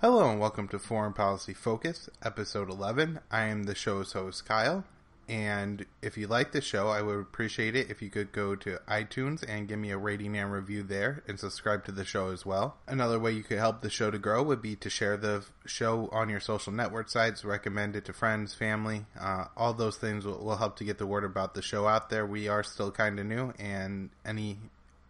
Hello and welcome to Foreign Policy Focus, Episode 11. I am the show's host, Kyle, and if you like the show, I would appreciate it if you could go to iTunes and give me a rating and review there, and subscribe to the show as well. Another way you could help the show to grow would be to share the show on your social network sites, recommend it to friends, family. All those things will help to get the word about the show out there. We are still kind of new, and any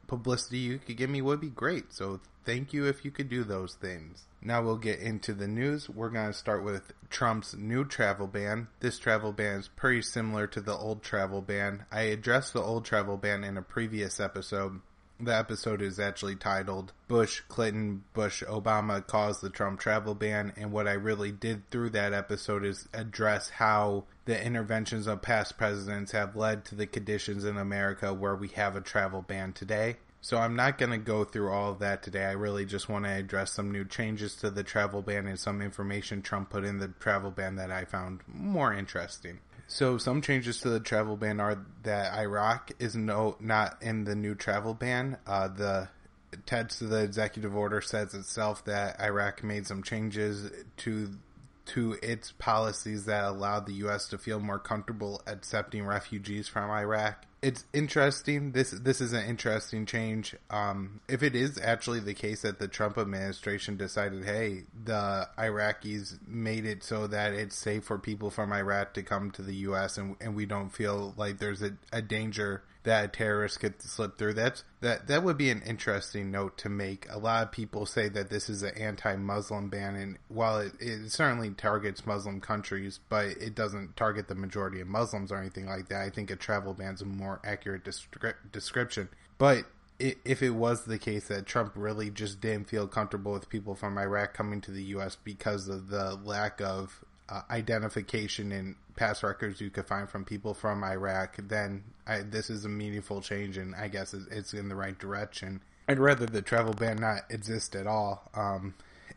publicity you could give me would be great, so thank you if you could do those things. Now we'll get into the news. We're going to start with Trump's new travel ban. This travel ban is pretty similar to the old travel ban. I addressed the old travel ban in a previous episode. The episode is actually titled Bush, Clinton, Bush, Obama caused the Trump travel ban, and what I really did through that episode is address how the interventions of past presidents have led to the conditions in America where we have a travel ban today. So I'm not going to go through all of that today. I really just want to address some new changes to the travel ban and some information Trump put in the travel ban that I found more interesting. So some changes to the travel ban are that Iraq is not in the new travel ban. The text of the executive order says itself that Iraq made some changes to its policies that allowed the U.S. to feel more comfortable accepting refugees from Iraq. It's interesting. This is an interesting change. If it is actually the case that the Trump administration decided, hey, the Iraqis made it so that it's safe for people from Iraq to come to the U.S. and we don't feel like there's a danger that a terrorist could slip through. That would be an interesting note to make. A lot of people say that this is an anti-Muslim ban, and while it certainly targets Muslim countries, but it doesn't target the majority of Muslims or anything like that. I think a travel ban is a more accurate description. But if it was the case that Trump really just didn't feel comfortable with people from Iraq coming to the U.S. because of the lack of identification and past records you could find from people from Iraq, then this is a meaningful change, and I guess it's in the right direction. I'd rather the travel ban not exist at all.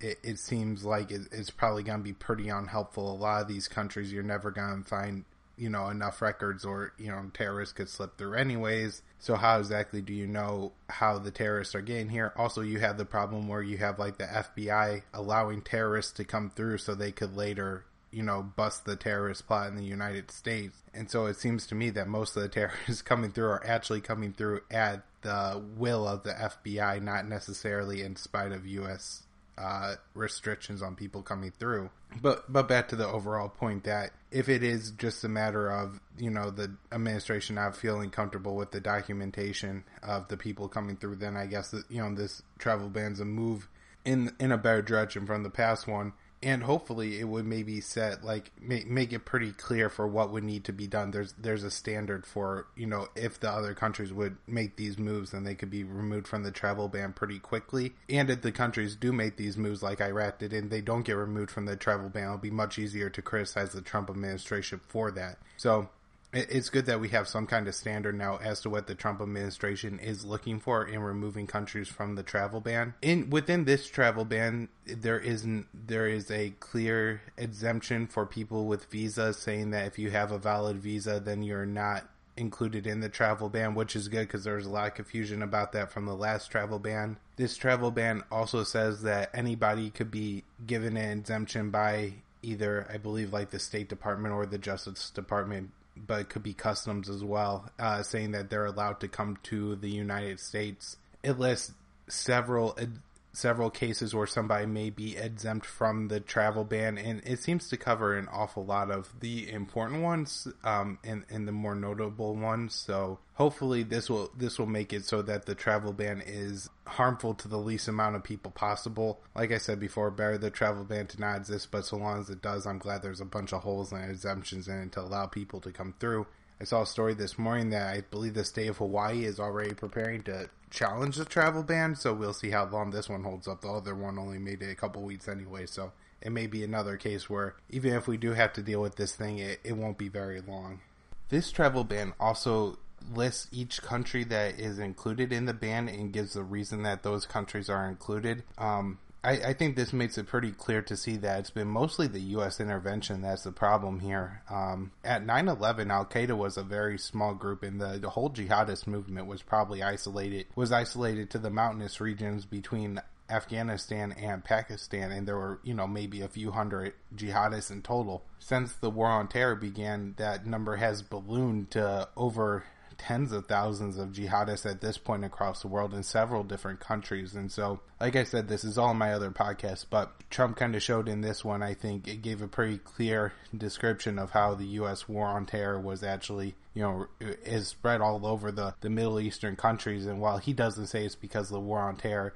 It seems like it's probably going to be pretty unhelpful. A lot of these countries, you're never going to find enough records, or terrorists could slip through anyways. So how exactly do you know how the terrorists are getting here? Also, you have the problem where you have like the FBI allowing terrorists to come through so they could later bust the terrorist plot in the United States. And so it seems to me that most of the terrorists coming through are actually coming through at the will of the FBI, not necessarily in spite of U.S. Restrictions on people coming through. But back to the overall point that if it is just a matter of, the administration not feeling comfortable with the documentation of the people coming through, then I guess that, this travel ban's a move in a better direction from the past one. And hopefully it would maybe set, make it pretty clear for what would need to be done. There's a standard for, if the other countries would make these moves, then they could be removed from the travel ban pretty quickly. And if the countries do make these moves like Iraq did, and they don't get removed from the travel ban, it'll be much easier to criticize the Trump administration for that. So it's good that we have some kind of standard now as to what the Trump administration is looking for in removing countries from the travel ban. Within this travel ban, there is a clear exemption for people with visas, saying that if you have a valid visa, then you're not included in the travel ban, which is good because there's a lot of confusion about that from the last travel ban. This travel ban also says that anybody could be given an exemption by either, I believe, like the State Department or the Justice Department, but it could be customs as well, saying that they're allowed to come to the United States. It lists several cases where somebody may be exempt from the travel ban, and it seems to cover an awful lot of the important ones and the more notable ones. So hopefully this will make it so that the travel ban is harmful to the least amount of people possible. Like I said before, better the travel ban to not exist, but so long as it does, I'm glad there's a bunch of holes and exemptions in it to allow people to come through. I saw a story this morning that I believe the state of Hawaii is already preparing to challenge the travel ban, so we'll see how long this one holds up. The other one only made it a couple weeks anyway, so it may be another case where even if we do have to deal with this thing, it won't be very long. This travel ban also lists each country that is included in the ban and gives the reason that those countries are included. I think this makes it pretty clear to see that it's been mostly the U.S. intervention that's the problem here. At 9/11, Al-Qaeda was a very small group, and the whole jihadist movement was probably isolated to the mountainous regions between Afghanistan and Pakistan, and there were, maybe a few hundred jihadists in total. Since the War on Terror began, that number has ballooned to over tens of thousands of jihadists at this point across the world in several different countries. And so, like I said, this is all in my other podcasts, but Trump kind of showed in this one, I think it gave a pretty clear description of how the U.S. war on terror was actually, is spread all over the Middle Eastern countries. And while he doesn't say it's because of the war on terror,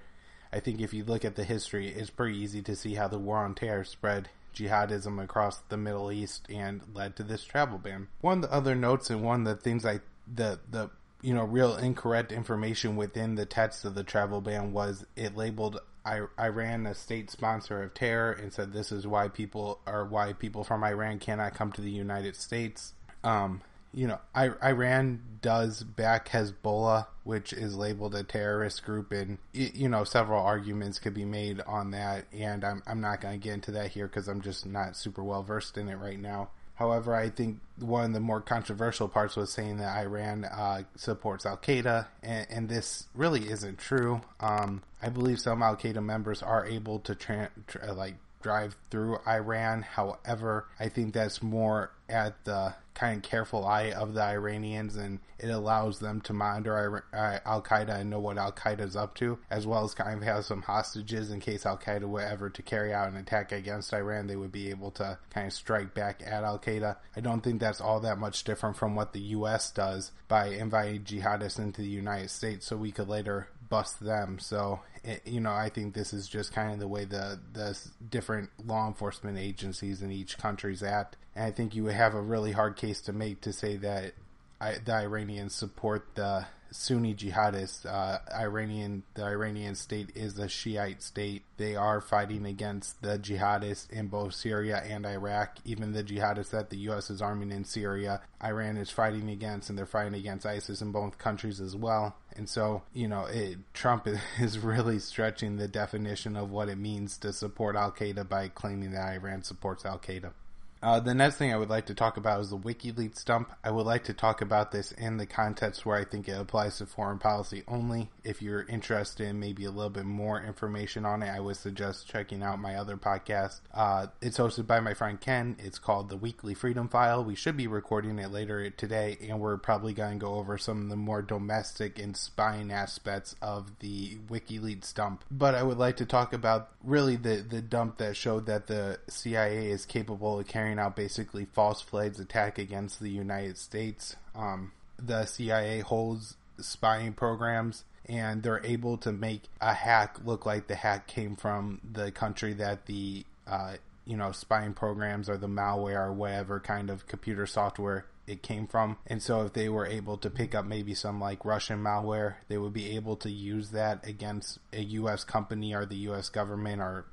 I think if you look at the history, it's pretty easy to see how the war on terror spread jihadism across the Middle East and led to this travel ban. One of the other notes and one of the things the real incorrect information within the text of the travel ban was it labeled Iran a state sponsor of terror and said this is why people from Iran cannot come to the United States. Iran does back Hezbollah, which is labeled a terrorist group, and several arguments could be made on that, and I'm not going to get into that here because I'm just not super well versed in it right now. However, I think one of the more controversial parts was saying that Iran supports Al-Qaeda, and this really isn't true. I believe some Al-Qaeda members are able to drive through Iran. However, I think that's more at the kind of careful eye of the Iranians, and it allows them to monitor Al-Qaeda and know what Al-Qaeda is up to, as well as kind of have some hostages in case Al-Qaeda were ever to carry out an attack against Iran. They would be able to kind of strike back at Al-Qaeda. I don't think that's all that much different from what the U.S. does by inviting jihadists into the United States so we could later bust them. So, I think this is just kind of the way the different law enforcement agencies in each country's act. And I think you would have a really hard case to make to say that the Iranians support the Sunni jihadists. The Iranian state is a Shiite state. They are fighting against the jihadists in both Syria and Iraq. Even the jihadists that the U.S. is arming in Syria, Iran is fighting against, and they're fighting against ISIS in both countries as well. And so, Trump is really stretching the definition of what it means to support Al-Qaeda by claiming that Iran supports Al-Qaeda. The next thing I would like to talk about is the Wikileaks dump. I would like to talk about this in the context where I think it applies to foreign policy only. If you're interested in maybe a little bit more information on it, I would suggest checking out my other podcast. It's hosted by my friend Ken. It's called The Weekly Freedom File. We should be recording it later today, and we're probably going to go over some of the more domestic and spying aspects of the Wikileaks dump. But I would like to talk about really the dump that showed that the CIA is capable of carrying out basically false flags attack against the United States. The CIA holds spying programs, and they're able to make a hack look like the hack came from the country that the spying programs or the malware or whatever kind of computer software it came from. And so if they were able to pick up maybe some like Russian malware, they would be able to use that against a U.S. company or the U.S. government or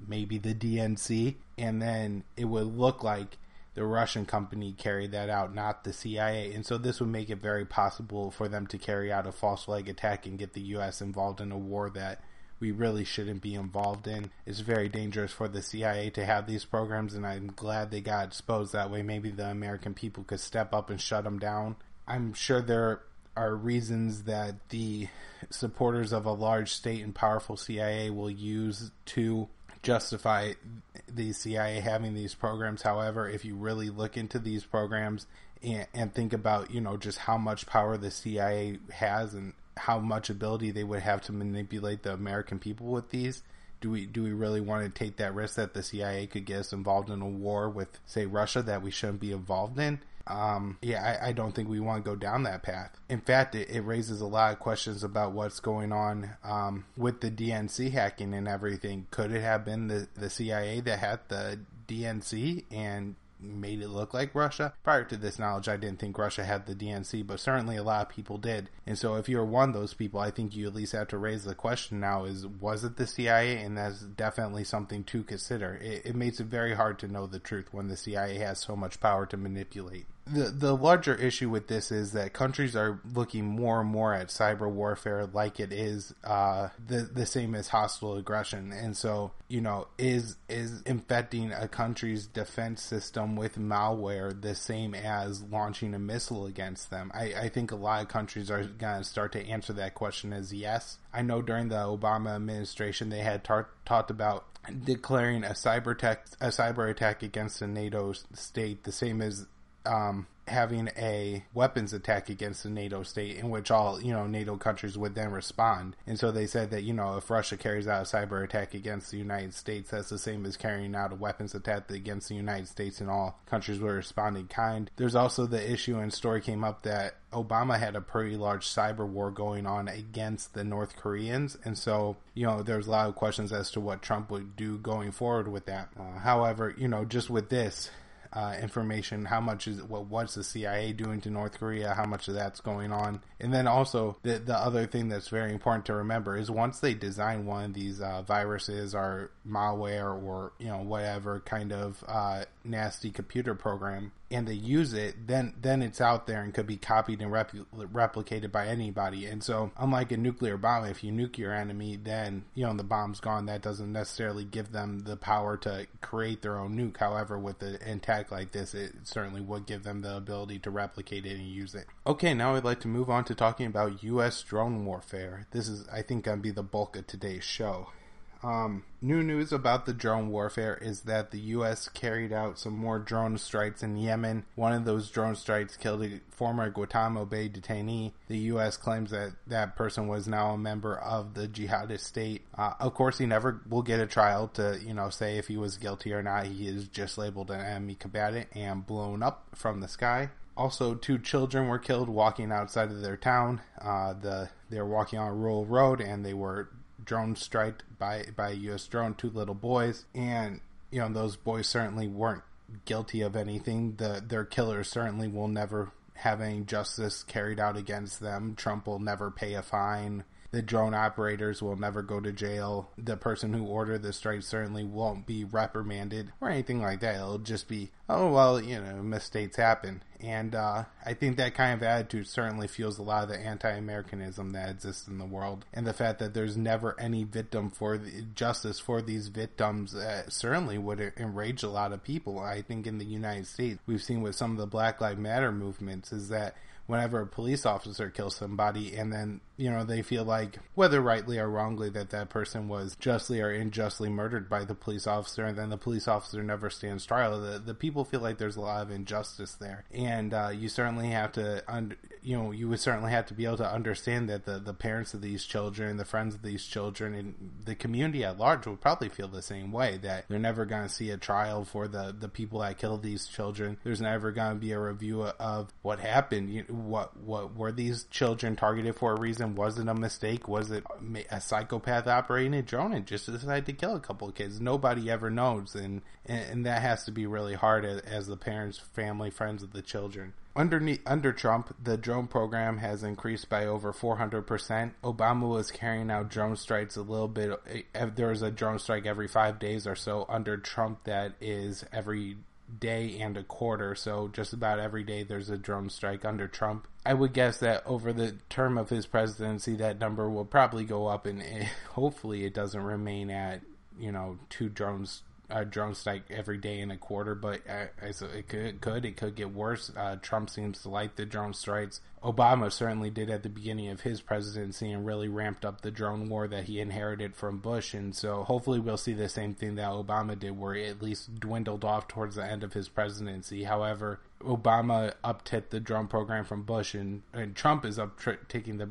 maybe the DNC, and then it would look like the Russian company carried that out, not the CIA. And so this would make it very possible for them to carry out a false flag attack and get the U.S. involved in a war that we really shouldn't be involved in. It's very dangerous for the CIA to have these programs, and I'm glad they got exposed. That way maybe the American people could step up and shut them down. I'm sure there are reasons that the supporters of a large state and powerful CIA will use to justify the CIA having these programs. However, if you really look into these programs and think about, just how much power the CIA has and how much ability they would have to manipulate the American people with these, do we really want to take that risk that the CIA could get us involved in a war with, say, Russia that we shouldn't be involved in? I don't think we want to go down that path. In fact, it raises a lot of questions about what's going on with the DNC hacking and everything. Could it have been the CIA that hacked the DNC and made it look like Russia? Prior to this knowledge, I didn't think Russia had the DNC, but certainly a lot of people did. And so if you're one of those people, I think you at least have to raise the question now is, was it the CIA? And that's definitely something to consider. It makes it very hard to know the truth when the CIA has so much power to manipulate. the larger issue with this is that countries are looking more and more at cyber warfare like it is the same as hostile aggression. And so, is infecting a country's defense system with malware the same as launching a missile against them? I think a lot of countries are going to start to answer that question as yes. I know during the Obama administration they had talked about declaring a cyber attack against a NATO state the same as having a weapons attack against a NATO state, in which all NATO countries would then respond. And so they said that if Russia carries out a cyber attack against the United States, that's the same as carrying out a weapons attack against the United States, and all countries would respond in kind. There's also the issue, and story came up, that Obama had a pretty large cyber war going on against the North Koreans, and so there's a lot of questions as to what Trump would do going forward with that. However, just with this information, what's the CIA doing to North Korea, how much of that's going on. And then also the other thing that's very important to remember is once they design one of these viruses or malware or whatever kind of nasty computer program, and they use it, then it's out there and could be copied and replicated by anybody. And so unlike a nuclear bomb, if you nuke your enemy, then the bomb's gone. That doesn't necessarily give them the power to create their own nuke. However, with an attack like this, it certainly would give them the ability to replicate it and use it. Okay, now I'd like to move on to talking about U.S. drone warfare. This is, I think, going to be the bulk of today's show. New news about the drone warfare is that the U.S. carried out some more drone strikes in Yemen. One of those drone strikes killed a former Guantanamo Bay detainee. The U.S. claims that that person was now a member of the jihadist state. Of course, he never will get a trial to, say if he was guilty or not. He is just labeled an enemy combatant and blown up from the sky. Also, 2 children were killed walking outside of their town. They were walking on a rural road and they were drone striked by a U.S. drone, 2 little boys, and those boys certainly weren't guilty of anything. Their killers certainly will never have any justice carried out against them. Trump will never pay a fine. The drone operators will never go to jail. The person who ordered the strike certainly won't be reprimanded or anything like that. It'll just be, oh, well, mistakes happen. And I think that kind of attitude certainly fuels a lot of the anti-Americanism that exists in the world. And the fact that there's never any victim for justice for these victims certainly would enrage a lot of people. I think in the United States, we've seen with some of the Black Lives Matter movements is that whenever a police officer kills somebody and then, they feel like, whether rightly or wrongly, that person was justly or unjustly murdered by the police officer, and then the police officer never stands trial, the people feel like there's a lot of injustice there. And you certainly have to, you would certainly have to be able to understand that the parents of these children, the friends of these children, and the community at large would probably feel the same way, that they're never going to see a trial for the people that killed these children. There's never going to be a review of what happened. What were these children targeted for a reason? Was it a mistake? Was it a psychopath operating a drone and just decided to kill a couple of kids? Nobody ever knows, and that has to be really hard as the parents, family, friends of the children. Under Trump, the drone program has increased by over 400%. Obama was carrying out drone strikes a little bit. There was a drone strike every 5 days or so. Under Trump, that is every day and a quarter, so just about every day there's a drone strike under Trump. I would guess that over the term of his presidency, that number will probably go up, and hopefully it doesn't remain at 2 drone strike every day and a quarter, but it could get worse. Trump seems to like the drone strikes. Obama certainly did at the beginning of his presidency and really ramped up the drone war that he inherited from Bush, and so hopefully we'll see the same thing that Obama did, where it at least dwindled off towards the end of his presidency. However, Obama upticked the drone program from Bush, and Trump is taking the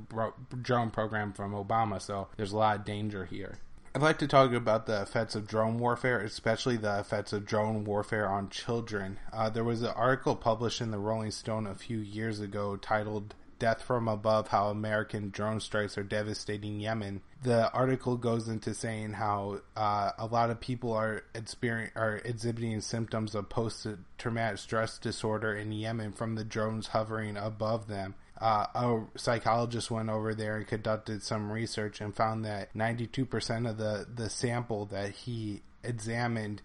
drone program from Obama, so there's a lot of danger here. I'd like to talk about the effects of drone warfare, especially the effects of drone warfare on children. There was an article published in the Rolling Stone a few years ago titled "Death from Above: How American Drone Strikes Are Devastating Yemen." The article goes into saying how a lot of people are exhibiting symptoms of post-traumatic stress disorder in Yemen from the drones hovering above them. A psychologist went over there and conducted some research and found that 92% of the sample that he examined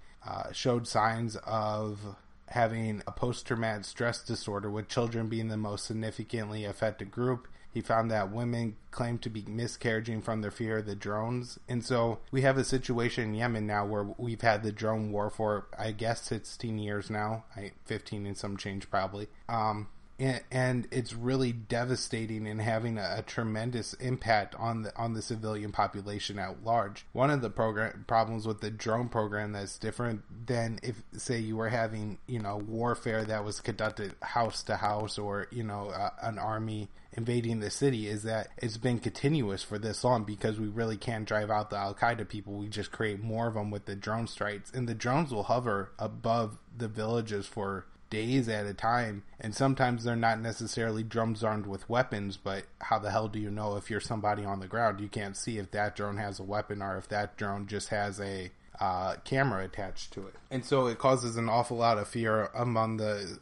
showed signs of having a post-traumatic stress disorder, with children being the most significantly affected group. He found that women claim to be miscarrying from their fear of the drones. And so we have a situation in Yemen now where we've had the drone war for, I guess, 16 years now. 15 and some change probably. And it's really devastating and having a tremendous impact on the civilian population at large. One of the problems with the drone program that's different than if, say, you were having, warfare that was conducted house to house, or, an army invading the city, is that it's been continuous for this long because we really can't drive out the Al-Qaeda people. We just create more of them with the drone strikes. And the drones will hover above the villages for days at a time, and sometimes they're not necessarily drones armed with weapons, but how the hell do you know if you're somebody on the ground? You can't see if that drone has a weapon or if that drone just has a camera attached to it. And so it causes an awful lot of fear among the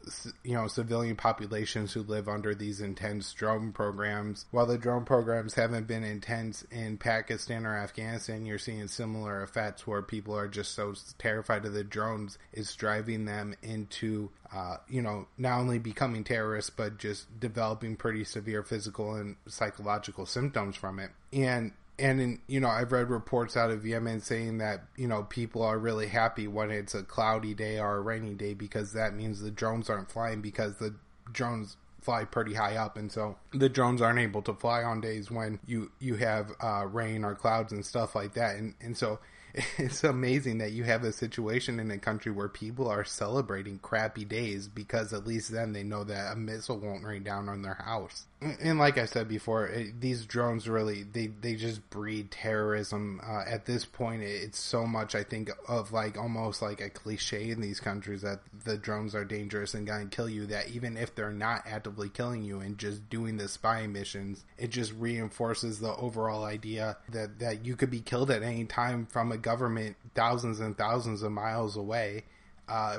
civilian populations who live under these intense drone programs. While the drone programs haven't been intense in Pakistan or Afghanistan, you're seeing similar effects where people are just so terrified of the drones, it's driving them into not only becoming terrorists, but just developing pretty severe physical and psychological symptoms from it. And I've read reports out of Yemen saying that, people are really happy when it's a cloudy day or a rainy day, because that means the drones aren't flying, because the drones fly pretty high up. And so the drones aren't able to fly on days when you have rain or clouds and stuff like that. And so it's amazing that you have a situation in a country where people are celebrating crappy days because at least then they know that a missile won't rain down on their house. And like I said before, these drones really, they just breed terrorism. At this point, it's so much, I think, of almost like a cliche in these countries that the drones are dangerous and gonna kill you, that even if they're not actively killing you and just doing the spy missions, it just reinforces the overall idea that you could be killed at any time from a government thousands and thousands of miles away.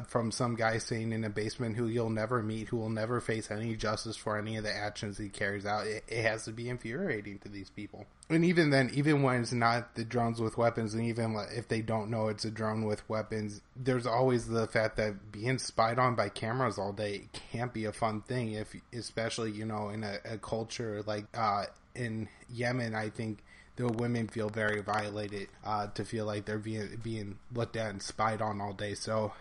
From some guy sitting in a basement who you'll never meet, who will never face any justice for any of the actions he carries out. It has to be infuriating to these people. And even then, even when it's not the drones with weapons, and even if they don't know it's a drone with weapons, there's always the fact that being spied on by cameras all day can't be a fun thing, especially, in a culture like in Yemen. I think the women feel very violated to feel like they're being looked at and spied on all day. So,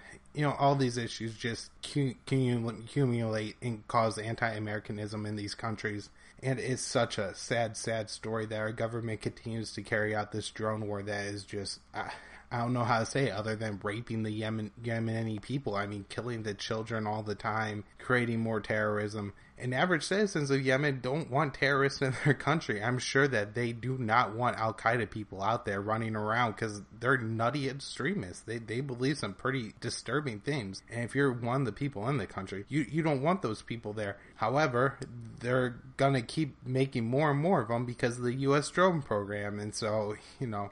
all these issues just accumulate and cause anti-Americanism in these countries. And it's such a sad, sad story that our government continues to carry out this drone war that is just, I don't know how to say it other than raping the Yemeni people. I mean, killing the children all the time, creating more terrorism. And average citizens of Yemen don't want terrorists in their country. I'm sure that they do not want Al-Qaeda people out there running around because they're nutty extremists. They believe some pretty disturbing things. And if you're one of the people in the country, you don't want those people there. However, they're going to keep making more and more of them because of the U.S. drone program. And so,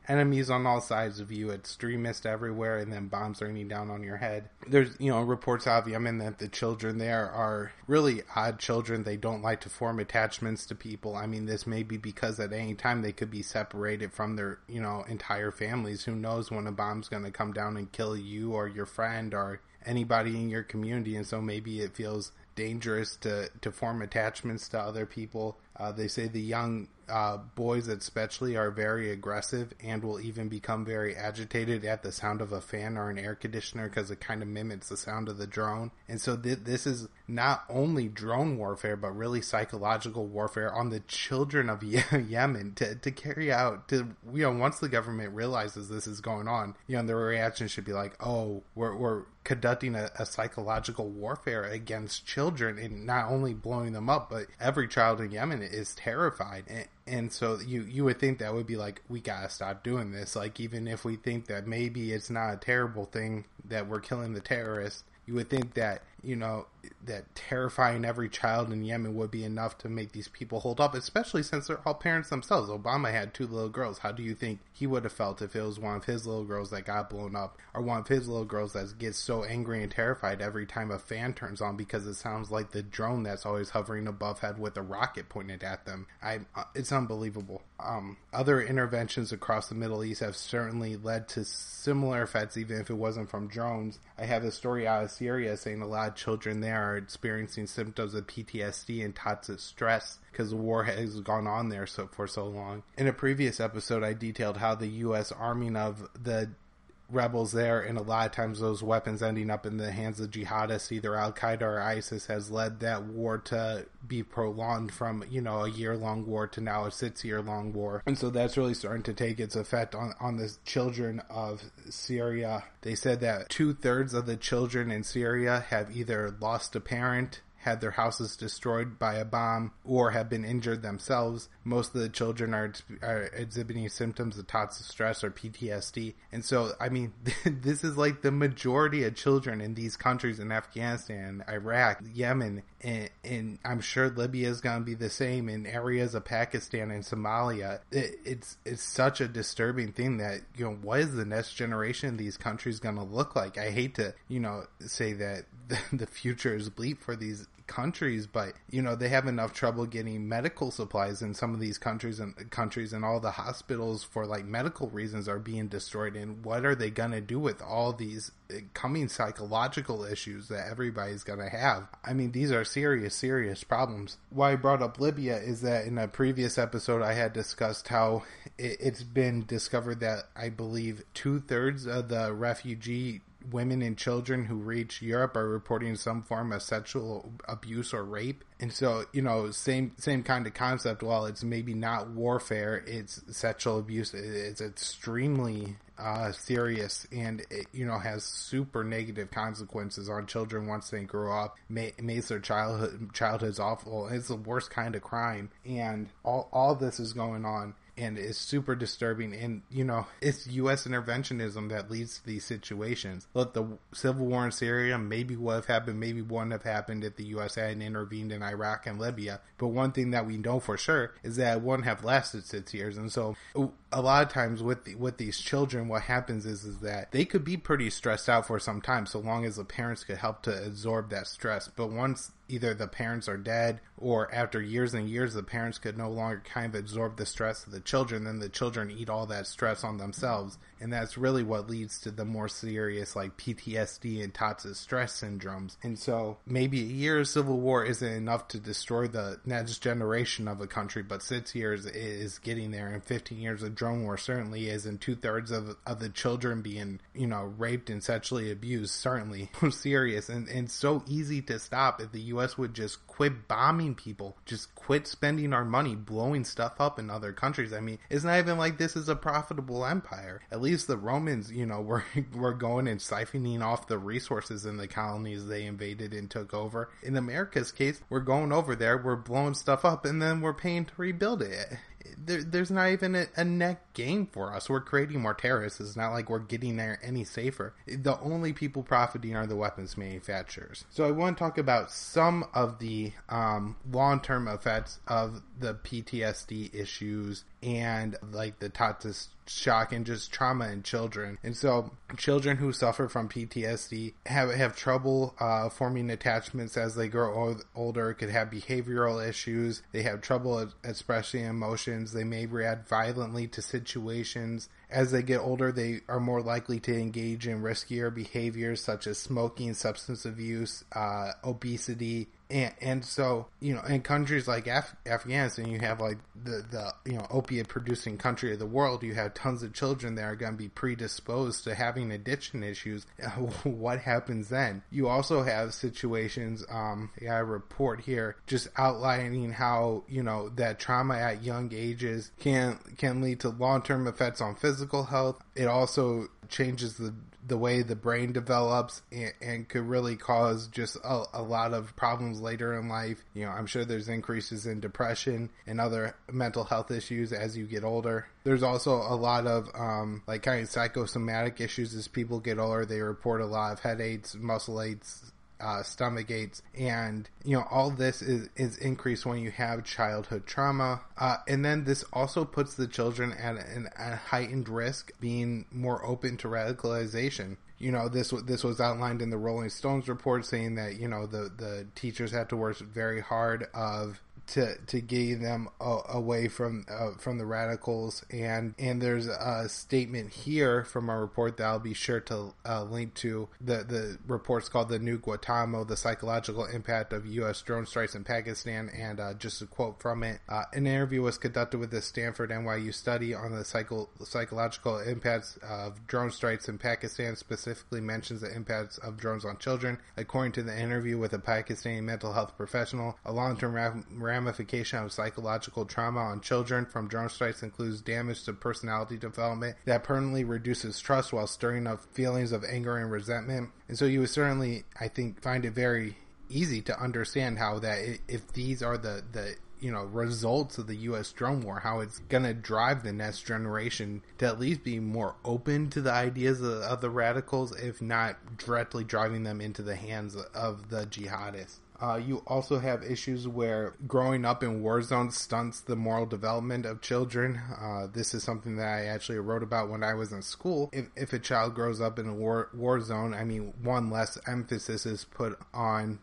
enemies on all sides of you, extremists everywhere, and then bombs raining down on your head. There's, reports out of Yemen that the children there are really odd children. They don't like to form attachments to people. I mean, this may be because at any time they could be separated from their, entire families. Who knows when a bomb's going to come down and kill you or your friend or anybody in your community. And so maybe it feels dangerous to form attachments to other people. They say the young boys especially are very aggressive and will even become very agitated at the sound of a fan or an air conditioner because it kind of mimics the sound of the drone. And so this is not only drone warfare, but really psychological warfare on the children of Yemen to carry out, once the government realizes this is going on, the reaction should be like, oh, we're conducting a psychological warfare against children, and not only blowing them up, but every child in Yemen is terrified. And so you would think that would be like, we gotta stop doing this. Like, even if we think that maybe it's not a terrible thing that we're killing the terrorists, you would think that, that terrifying every child in Yemen would be enough to make these people hold up, especially since they're all parents themselves. Obama had 2 little girls. How do you think he would have felt if it was one of his little girls that got blown up, or one of his little girls that gets so angry and terrified every time a fan turns on because it sounds like the drone that's always hovering above head with a rocket pointed at them? It's unbelievable. Other interventions across the Middle East have certainly led to similar effects, even if it wasn't from drones. I have a story out of Syria saying a lot of children there are experiencing symptoms of PTSD and toxic stress because the war has gone on there for so long. In a previous episode, I detailed how the U.S. arming of the rebels there, and a lot of times those weapons ending up in the hands of jihadists, either Al-Qaeda or ISIS, has led that war to be prolonged from, a year-long war to now a 6-year-long war. And so that's really starting to take its effect on the children of Syria. They said that 2/3 of the children in Syria have either lost a parent, had their houses destroyed by a bomb, or have been injured themselves. Most of the children are exhibiting symptoms of toxic stress or PTSD. And so, this is like the majority of children in these countries, in Afghanistan, Iraq, Yemen, and I'm sure Libya is going to be the same, in areas of Pakistan and Somalia. It's such a disturbing thing that, what is the next generation of these countries going to look like? I hate to, say that the future is bleak for these countries, but they have enough trouble getting medical supplies in some of these countries, and all the hospitals for like medical reasons are being destroyed. And what are they gonna do with all these coming psychological issues that everybody's gonna have? These are serious problems. Why I brought up Libya is that in a previous episode I had discussed how it's been discovered that I believe 2/3 of the refugee women and children who reach Europe are reporting some form of sexual abuse or rape. And so, same kind of concept. While it's maybe not warfare, it's sexual abuse. It's extremely serious, and it, has super negative consequences on children once they grow up. Makes their childhood's awful. It's the worst kind of crime, and all this is going on. And it's super disturbing. And, it's U.S. interventionism that leads to these situations. Look, the civil war in Syria maybe would have happened, maybe wouldn't have happened if the U.S. hadn't intervened in Iraq and Libya. But one thing that we know for sure is that it wouldn't have lasted 6 years. And so a lot of times with these children, what happens is that they could be pretty stressed out for some time, so long as the parents could help to absorb that stress. But once either the parents are dead, or after years and years the parents could no longer kind of absorb the stress of the children, then the children eat all that stress on themselves. And that's really what leads to the more serious like PTSD and toxic stress syndromes. And so maybe a year of civil war isn't enough to destroy the next generation of a country, but 6 years is getting there, and 15 years of drone war certainly is, and 2/3 of the children being, raped and sexually abused, certainly serious, and so easy to stop if the U.S. would just quit bombing people, just quit spending our money blowing stuff up in other countries. It's not even like this is a profitable empire. At least the Romans, were going and siphoning off the resources in the colonies they invaded and took over. In America's case, we're going over there, we're blowing stuff up, and then we're paying to rebuild it. There's not even a net gain for us. We're creating more terrorists. It's not like we're getting there any safer. The only people profiting are the weapons manufacturers. So I want to talk about some of the long-term effects of the PTSD issues and like the toxic shock and just trauma in children. And so children who suffer from PTSD have trouble forming attachments as they grow older, could have behavioral issues. They have trouble expressing emotions. They may react violently to situations. As they get older, they are more likely to engage in riskier behaviors such as smoking, substance abuse, obesity. And so, in countries like Afghanistan, you have like the opiate producing country of the world, you have tons of children that are going to be predisposed to having addiction issues. What happens then? You also have situations, I report here, just outlining how, that trauma at young ages can lead to long-term effects on physical health. It also changes the way the brain develops and could really cause just a lot of problems later in life. I'm sure there's increases in depression and other mental health issues as you get older. There's also a lot of kind of psychosomatic issues as people get older. They report a lot of headaches, muscle aches, stomach aches, and all this is increased when you have childhood trauma, and then this also puts the children at a heightened risk, being more open to radicalization. This was outlined in the Rolling Stones report, saying that the teachers had to work very hard to gain them away from the radicals, and there's a statement here from a report that I'll be sure to link to. The report's called "The New Guantanamo: The Psychological Impact of U.S. Drone Strikes in Pakistan," and just a quote from it: "An interview was conducted with the Stanford NYU study on the psychological impacts of drone strikes in Pakistan. Specifically mentions the impacts of drones on children. According to the interview with a Pakistani mental health professional, a long-term ramification of psychological trauma on children from drone strikes includes damage to personality development that permanently reduces trust while stirring up feelings of anger and resentment." And so you would certainly, I think, find it very easy to understand how that, if these are the results of the U.S. drone war, how it's going to drive the next generation to at least be more open to the ideas of the radicals, if not directly driving them into the hands of the jihadists. You also have issues where growing up in war zones stunts the moral development of children. This is something that I actually wrote about when I was in school. If a child grows up in a war zone, I mean, one less emphasis is put on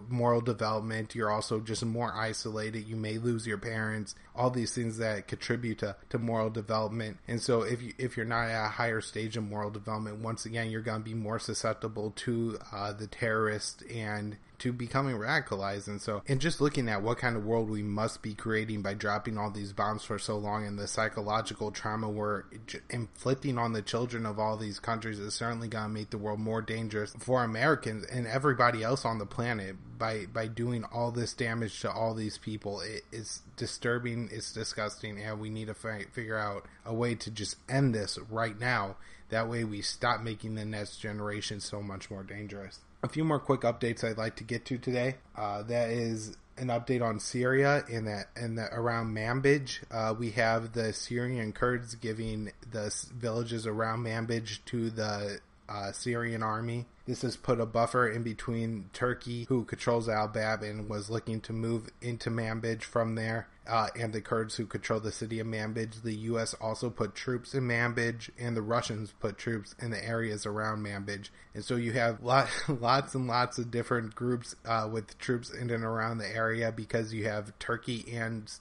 moral development. You're also just more isolated. You may lose your parents. All these things that contribute to moral development. And so if you're not at a higher stage of moral development, once again, you're going to be more susceptible to the terrorists and to becoming radicalized. And just looking at what kind of world we must be creating by dropping all these bombs for so long, and the psychological trauma we're inflicting on the children of all these countries, is certainly going to make the world more dangerous for Americans and everybody else on the planet by doing all this damage to all these people. It's disturbing, it's disgusting, and we need to figure out a way to just end this right now. That way we stop making the next generation so much more dangerous. A few more quick updates I'd like to get to today. That is an update on Syria and around Manbij. We have the Syrian Kurds giving the villages around Manbij to the Syrian army. This has put a buffer in between Turkey, who controls Al-Bab and was looking to move into Manbij from there, and the Kurds, who control the city of Manbij. The U.S. also put troops in Manbij, and the Russians put troops in the areas around Manbij. And so you have lots and lots of different groups with troops in and around the area, because you have Turkey and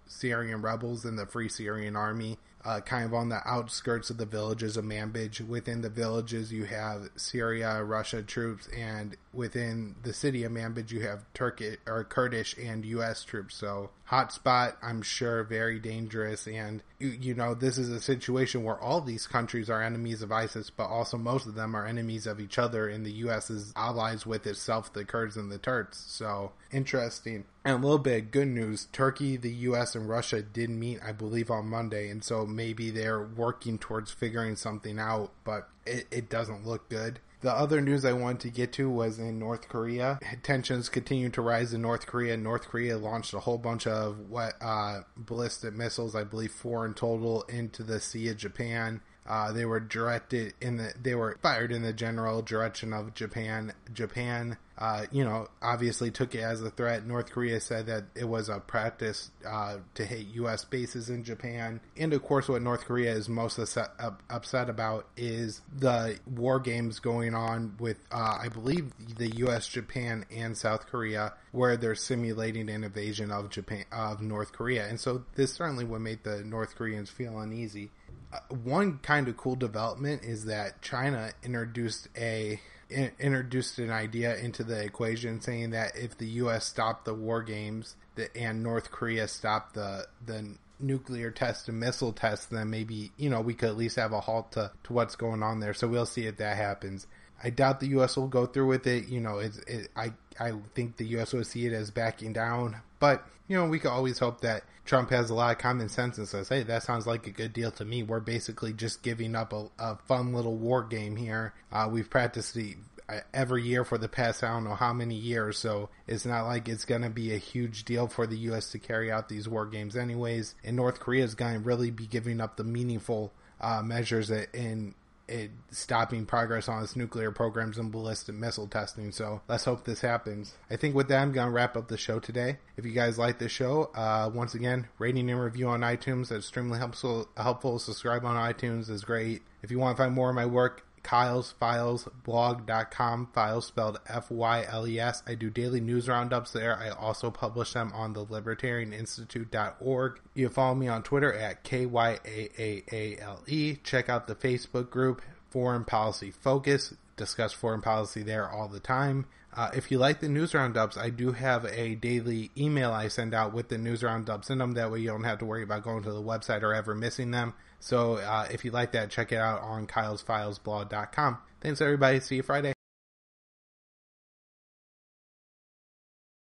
Syrian rebels in the Free Syrian Army, kind of on the outskirts of the villages of Manbij. Within the villages, you have Syria, Russia troops, and within the city of Manbij, you have Turkish or Kurdish and U.S. troops. So hotspot, I'm sure, very dangerous. And this is a situation where all these countries are enemies of ISIS, but also most of them are enemies of each other, and the U.S. is allies with itself, the Kurds and the Turks. So interesting. And a little bit of good news: Turkey, the U.S., and Russia did meet, I believe, on Monday, and so maybe they're working towards figuring something out, but it doesn't look good. The other news I wanted to get to was in North Korea. Tensions continue to rise in North Korea. North Korea launched a whole bunch of ballistic missiles, I believe 4 in total, into the Sea of Japan. They were fired in the general direction of Japan. Japan, obviously took it as a threat. North Korea said that it was a practice to hit U.S. bases in Japan. And of course, what North Korea is most upset about is the war games going on with, I believe, the U.S., Japan, and South Korea, where they're simulating an invasion of North Korea. And so this certainly would make the North Koreans feel uneasy. One kind of cool development is that China introduced an idea into the equation, saying that if the U.S. stopped the war games and North Korea stopped the nuclear test and missile test, then maybe, we could at least have a halt to what's going on there. So we'll see if that happens. I doubt the U.S. will go through with it. I think the U.S. will see it as backing down. But, we could always hope that Trump has a lot of common sense and says, hey, that sounds like a good deal to me. We're basically just giving up a fun little war game here. We've practiced every year for the past, I don't know how many years. So it's not like it's going to be a huge deal for the U.S. to carry out these war games anyways. And North Korea is going to really be giving up the meaningful measures in stopping progress on its nuclear programs and ballistic missile testing. So let's hope this happens. I think with that, I'm going to wrap up the show today. If you guys like the show, once again, rating and review on iTunes is extremely helpful. Subscribe on iTunes is great. If you want to find more of my work, kylesfilesblog.com, files spelled F-Y-L-E-S. I do daily news roundups there. I also publish them on the libertarianinstitute.org. You can follow me on Twitter at KYAAALE. Check out the Facebook group, Foreign Policy Focus. Discuss foreign policy there all the time. If you like the news roundups, I do have a daily email I send out with the news roundups in them. That way you don't have to worry about going to the website or ever missing them. So if you like that, check it out on kylesfilesblog.com. Thanks, everybody. See you Friday.